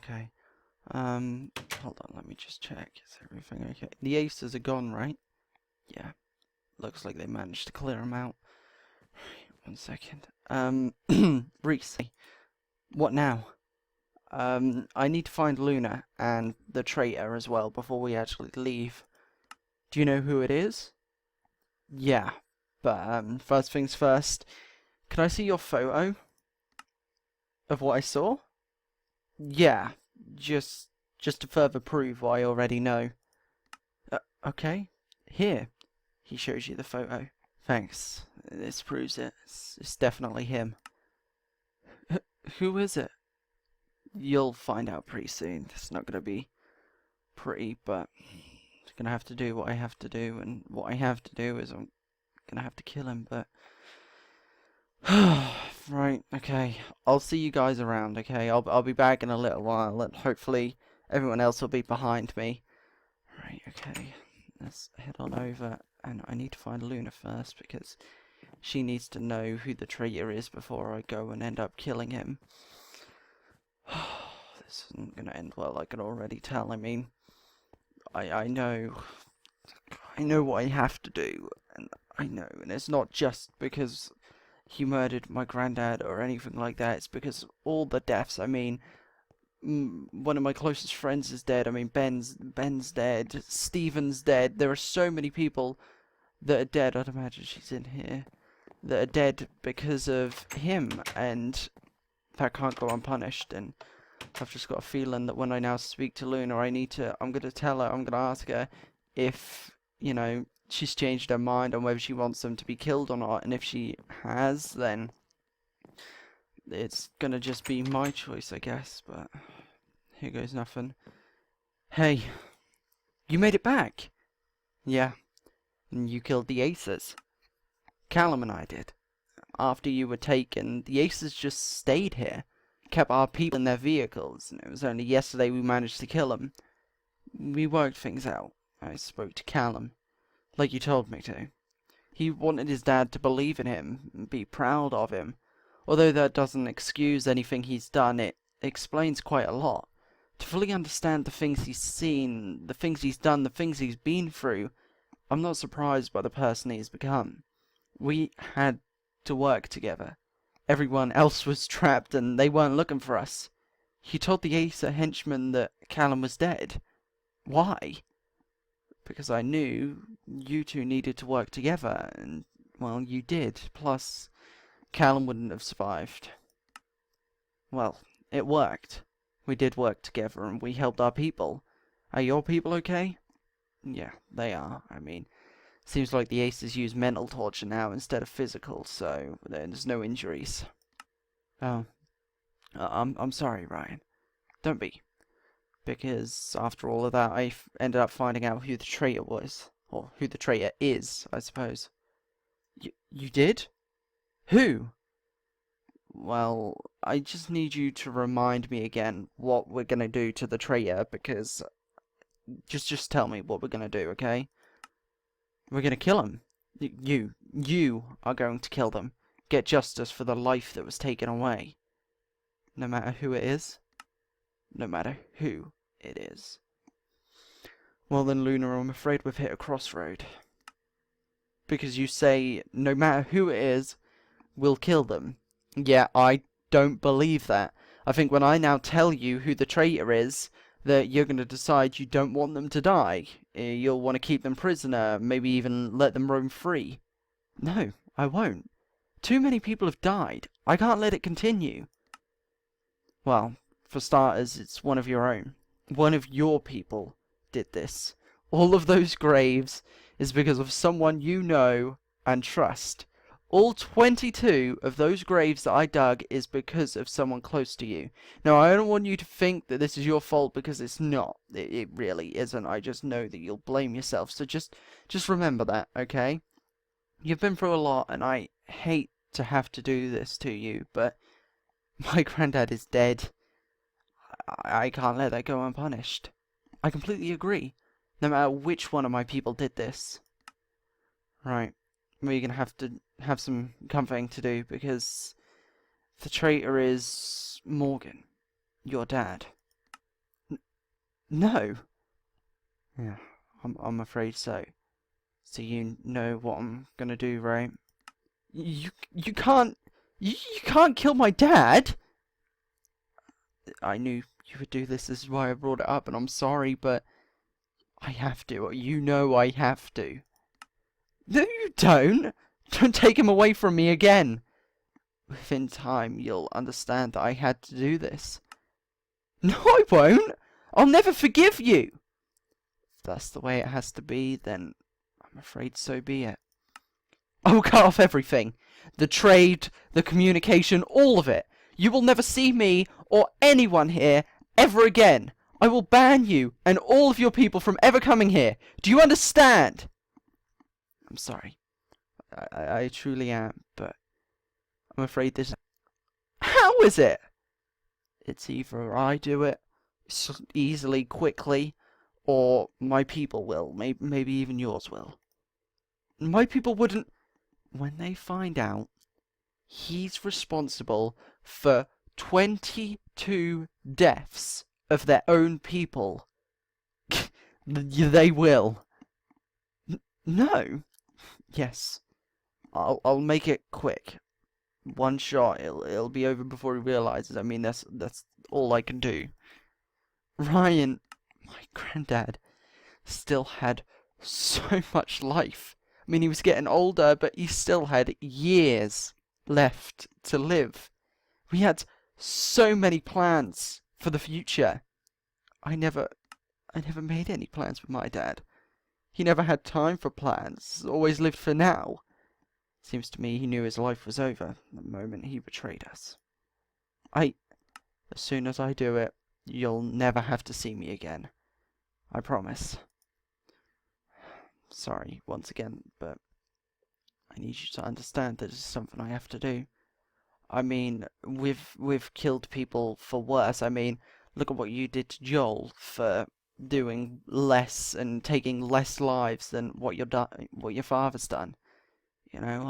okay. Hold on, let me just check. Is everything okay? The aces are gone, right? Yeah. Looks like they managed to clear them out. 1 second. Reese, what now? I need to find Luna and the traitor as well before we actually leave. Do you know who it is? Yeah, but first things first, can I see your photo of what I saw? Yeah, just to further prove what I already know. Okay, here. He shows you the photo. Thanks. This proves it. It's definitely him. Who is it? You'll find out pretty soon. It's not gonna be pretty, but I'm gonna have to do what I have to do, and what I have to do is I'm gonna have to kill him, but... Right, okay. I'll see you guys around, okay? I'll be back in a little while, and hopefully everyone else will be behind me. Right, okay. Let's head on over, and I need to find Luna first, because she needs to know who the traitor is before I go and end up killing him. This isn't gonna end well, I can already tell. I mean, I know what I have to do, and I know, and it's not just because he murdered my granddad or anything like that. It's because all the deaths. I mean, one of my closest friends is dead. I mean, Ben's dead. Steven's dead. There are so many people that are dead. I'd imagine she's in here. That are dead because of him, and that can't go unpunished. And I've just got a feeling that when I now speak to Luna, I'm gonna tell her, I'm gonna ask her if, you know, she's changed her mind on whether she wants them to be killed or not, and if she has, then it's gonna just be my choice, I guess, but here goes nothing. Hey, you made it back! Yeah, and you killed the aces. Callum and I did. After you were taken, the aces just stayed here, kept our people in their vehicles, and it was only yesterday we managed to kill them. We worked things out. I spoke to Callum, like you told me to. He wanted his dad to believe in him, and be proud of him. Although that doesn't excuse anything he's done, it explains quite a lot. To fully understand the things he's seen, the things he's done, the things he's been through, I'm not surprised by the person he's become. We had to work together. Everyone else was trapped and they weren't looking for us. He told the Acer henchman that Callum was dead. Why? Because I knew you two needed to work together, and, well, you did. Plus, Callum wouldn't have survived. Well, it worked. We did work together, and we helped our people. Are your people okay? Yeah, they are. I mean, seems like the Aces use mental torture now instead of physical, so there's no injuries. Oh, I'm sorry, Ryan. Don't be. Because after all of that, I ended up finding out who the traitor was. Or who the traitor is, I suppose. You did? Who? Well, I just need you to remind me again what we're gonna do to the traitor, because... Just tell me what we're gonna do, okay? We're gonna kill him. You are going to kill them. Get justice for the life that was taken away. No matter who it is. No matter who it is. Well then, Luna, I'm afraid we've hit a crossroad. Because you say, no matter who it is, we'll kill them. Yeah, I don't believe that. I think when I now tell you who the traitor is, that you're going to decide you don't want them to die. You'll want to keep them prisoner, maybe even let them roam free. No, I won't. Too many people have died. I can't let it continue. Well, for starters, it's one of your own. One of your people did this. All of those graves is because of someone you know and trust. All 22 of those graves that I dug is because of someone close to you. Now, I don't want you to think that this is your fault, because it's not. It really isn't. I just know that you'll blame yourself. So just remember that, okay? You've been through a lot, and I hate to have to do this to you, but my granddad is dead. I can't let that go unpunished. I completely agree. No matter which one of my people did this. Right. We're going to have some comforting to do, because the traitor is Morgan, your dad. No. Yeah, I'm afraid so. So you know what I'm gonna do, right? You can't you can't kill my dad. I knew you would do this. This is why I brought it up, and I'm sorry, but I have to. You know I have to. No, you don't. Don't take him away from me again. Within time, you'll understand that I had to do this. No, I won't. I'll never forgive you. If that's the way it has to be, then I'm afraid so be it. I will cut off everything. The trade, the communication, all of it. You will never see me or anyone here ever again. I will ban you and all of your people from ever coming here. Do you understand? I'm sorry. I truly am, but I'm afraid this... How is it? It's either I do it easily, quickly, or my people will. Maybe even yours will. My people wouldn't... When they find out he's responsible for 22 deaths of their own people, they will. No. Yes. I'll make it quick. One shot, it'll be over before he realizes. I mean, that's all I can do. Ryan, my granddad, still had so much life. I mean, he was getting older, but he still had years left to live. We had so many plans for the future. I never made any plans with my dad. He never had time for plans, always lived for now. Seems to me he knew his life was over the moment he betrayed us. As soon as I do it, you'll never have to see me again. I promise. Sorry, once again, but I need you to understand that it's something I have to do. I mean, we've killed people for worse. I mean, look at what you did to Joel for doing less and taking less lives than what your father's done. You know,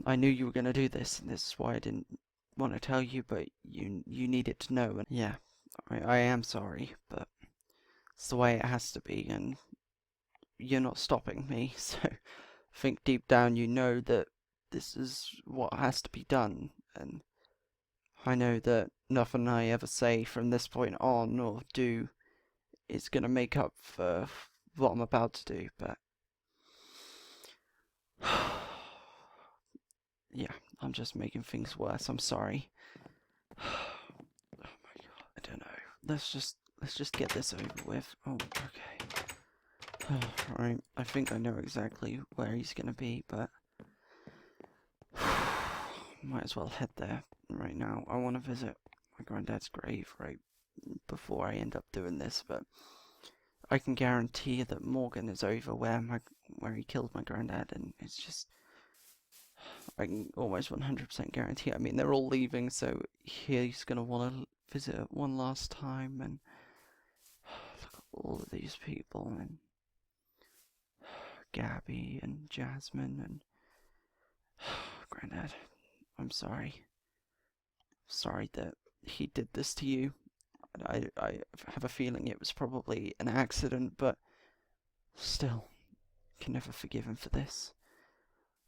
I knew you were gonna do this, and this is why I didn't want to tell you, but you needed to know. And yeah, I am sorry, but it's the way it has to be, and you're not stopping me. So I think deep down you know that this is what has to be done, and I know that nothing I ever say from this point on or do is gonna make up for what I'm about to do, but yeah, I'm just making things worse. I'm sorry. Oh my god, I don't know. Let's just get this over with. Oh, okay. Alright, I think I know exactly where he's gonna be, but might as well head there right now. I want to visit my granddad's grave right before I end up doing this, but I can guarantee that Morgan is over where he killed my granddad, and it's just... I can almost 100% guarantee. I mean, they're all leaving, so he's gonna want to visit it one last time, and look at all of these people, and Gabby and Jasmine and Granddad. I'm sorry. Sorry that he did this to you. I have a feeling it was probably an accident, but still, I can never forgive him for this.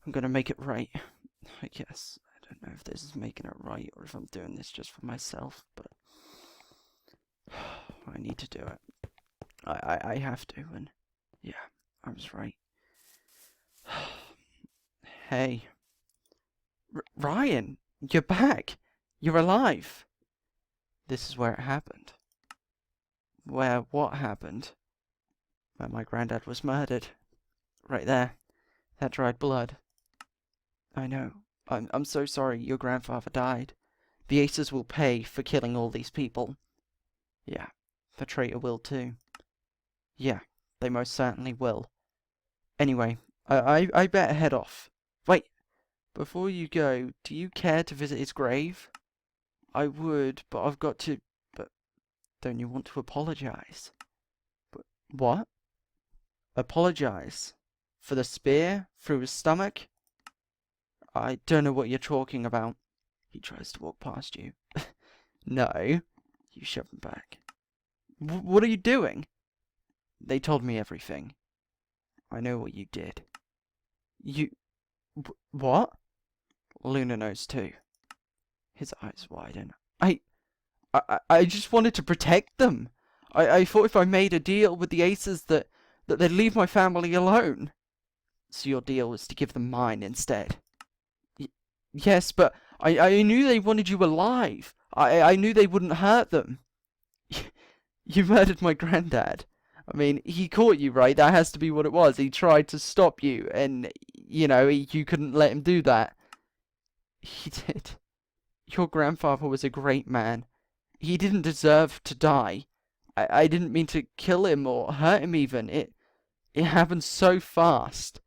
I'm gonna make it right. I guess. I don't know if this is making it right or if I'm doing this just for myself, but I need to do it. I have to, and yeah, I was right. Hey. Ryan, you're back. You're alive. This is where it happened. Where what happened? Where my granddad was murdered. Right there. That dried blood. I know. I'm so sorry your grandfather died. The Aces will pay for killing all these people. Yeah, the Traitor will too. Yeah, they most certainly will. Anyway, I better head off. Wait, before you go, do you care to visit his grave? I would, but I've got to... But don't you want to apologize? But what? Apologize? For the spear through his stomach? I don't know what you're talking about. He tries to walk past you. No, You shove them back. What are you doing? They told me everything. I know what you did. You... What? Luna knows too. His eyes widen. I just wanted to protect them. I thought if I made a deal with the Aces that they'd leave my family alone. So your deal was to give them mine instead. Yes, but I knew they wanted you alive. I knew they wouldn't hurt them. You murdered my granddad. I mean, he caught you, right? That has to be what it was. He tried to stop you, and, you know, you couldn't let him do that. He did. Your grandfather was a great man. He didn't deserve to die. I didn't mean to kill him or hurt him even. It happened so fast.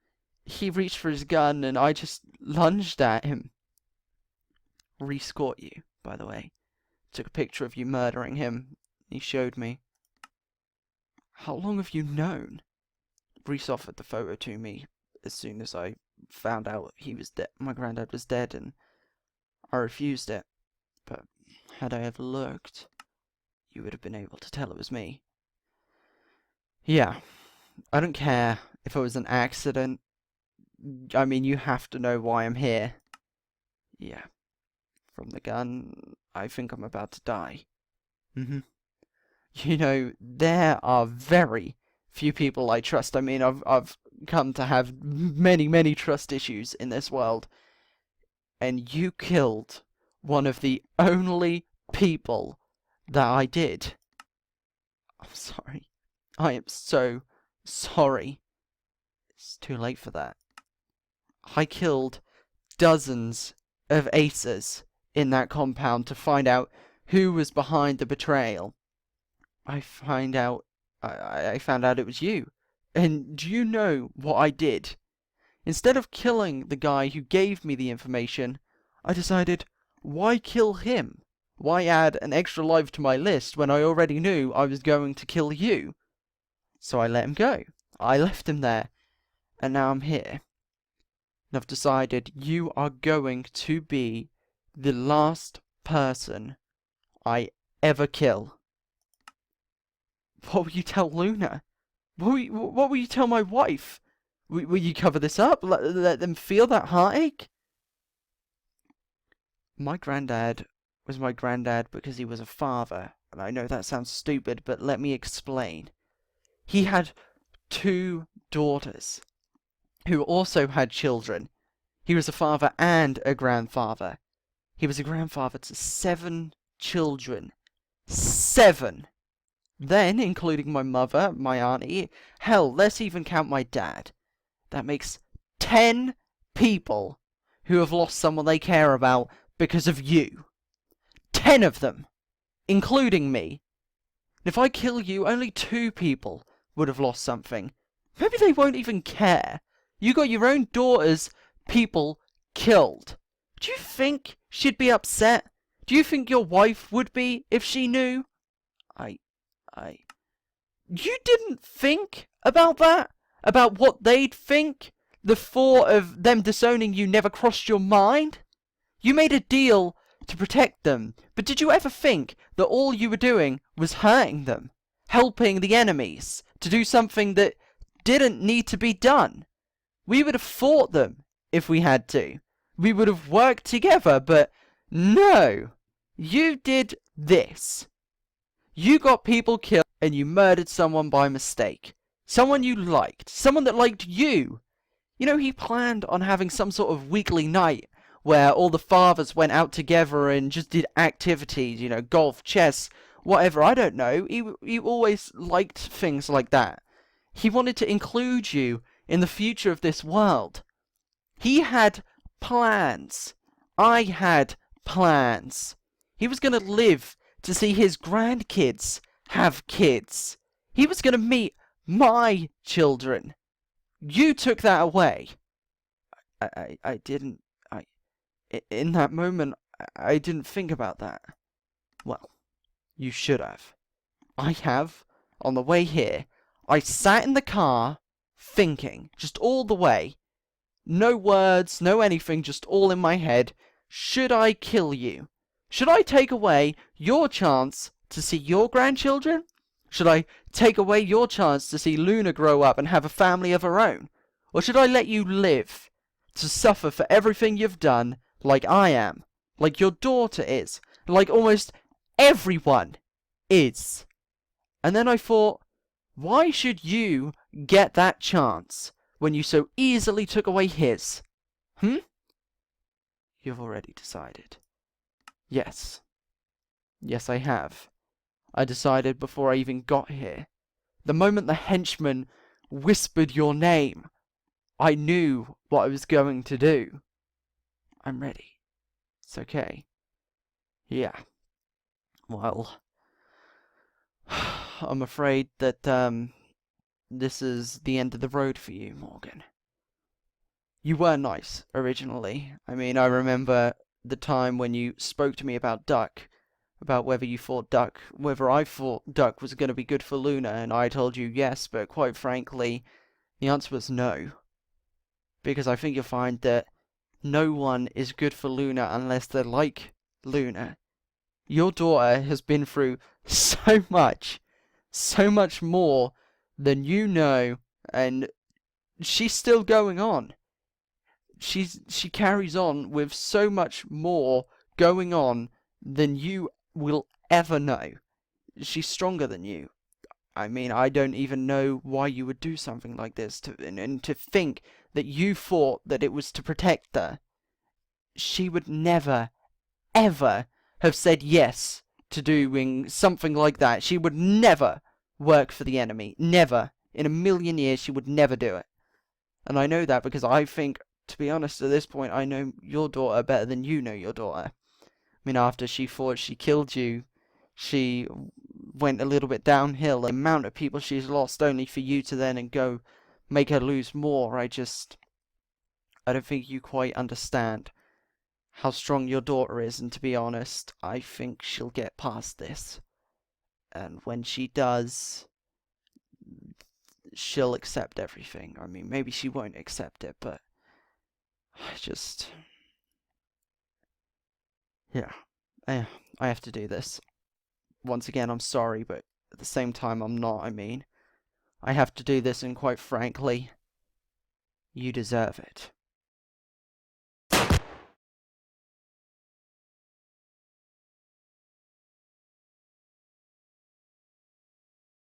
He reached for his gun and I just lunged at him. Reese caught you, by the way. Took a picture of you murdering him. He showed me. How long have you known? Reese offered the photo to me as soon as I found out he was dead. My granddad was dead, and I refused it. But had I ever looked, you would have been able to tell it was me. Yeah, I don't care if it was an accident. I mean, you have to know why I'm here. Yeah. From the gun, I think I'm about to die. You know, there are very few people I trust. I mean, I've come to have many trust issues in this world. And you killed one of the only people that I did. I'm sorry. I am so sorry. It's too late for that. I killed dozens of Aces in that compound to find out who was behind the betrayal. I found out it was you. And do you know what I did? Instead of killing the guy who gave me the information, I decided, why kill him? Why add an extra life to my list when I already knew I was going to kill you? So I let him go. I left him there. And now I'm here. And I've decided you are going to be the last person I ever kill. What will you tell Luna? What will you tell my wife? Will you cover this up? Let them feel that heartache? My granddad was my granddad because he was a father. And I know that sounds stupid, but let me explain. He had 2 daughters who also had children. He was a father and a grandfather. He was a grandfather to 7 children. 7! Then, including my mother, my auntie, hell, let's even count my dad. That makes 10 people who have lost someone they care about because of you. 10 of them, including me. And if I kill you, only 2 people would have lost something. Maybe they won't even care. You got your own daughter's people killed. Do you think she'd be upset? Do you think your wife would be if she knew? You didn't think about that? About what they'd think? The thought of them disowning you never crossed your mind? You made a deal to protect them, but did you ever think that all you were doing was hurting them? Helping the enemies to do something that didn't need to be done? We would have fought them if we had to. We would have worked together, but no. You did this. You got people killed and you murdered someone by mistake. Someone you liked. Someone that liked you. You know, he planned on having some sort of weekly night where all the fathers went out together and just did activities, you know, golf, chess, whatever, I don't know. He always liked things like that. He wanted to include you in the future of this world. He had plans. I had plans. He was going to live to see his grandkids have kids. He was going to meet my children. You took that away. I didn't. In that moment, I didn't think about that. Well, you should have. I have. On the way here, I sat in the car thinking, just all the way. No words, no anything, just all in my head. Should I kill you? Should I take away your chance to see your grandchildren? Should I take away your chance to see Luna grow up and have a family of her own? Or should I let you live to suffer for everything you've done, like I am, like your daughter is, like almost everyone is? And then I thought, why should you get that chance when you so easily took away his? You've already decided. Yes. Yes, I have. I decided before I even got here. The moment the henchman whispered your name, I knew what I was going to do. I'm ready. It's okay. Yeah. Well, I'm afraid that, this is the end of the road for you, Morgan. You were nice, originally. I mean, I remember the time when you spoke to me about Duck, about whether I thought Duck was going to be good for Luna, and I told you yes, but quite frankly, the answer was no. Because I think you'll find that no one is good for Luna unless they're like Luna. Your daughter has been through so much more than you know, and she's still going on. She carries on with so much more going on than you will ever know. She's stronger than you. I mean, I don't even know why you would do something like this, and to think that you thought that it was to protect her. She would never, ever have said yes to doing something like that. She would never work for the enemy. Never. In a million years, she would never do it. And I know that because I think, to be honest, at this point, I know your daughter better than you know your daughter. I mean, after she thought she killed you, she went a little bit downhill. The amount of people she's lost only for you to then go make her lose more. I don't think you quite understand how strong your daughter is, and to be honest, I think she'll get past this. And when she does, she'll accept everything. I mean, maybe she won't accept it, but yeah, I have to do this. Once again, I'm sorry, but at the same time, I'm not. I mean, I have to do this, and quite frankly, you deserve it.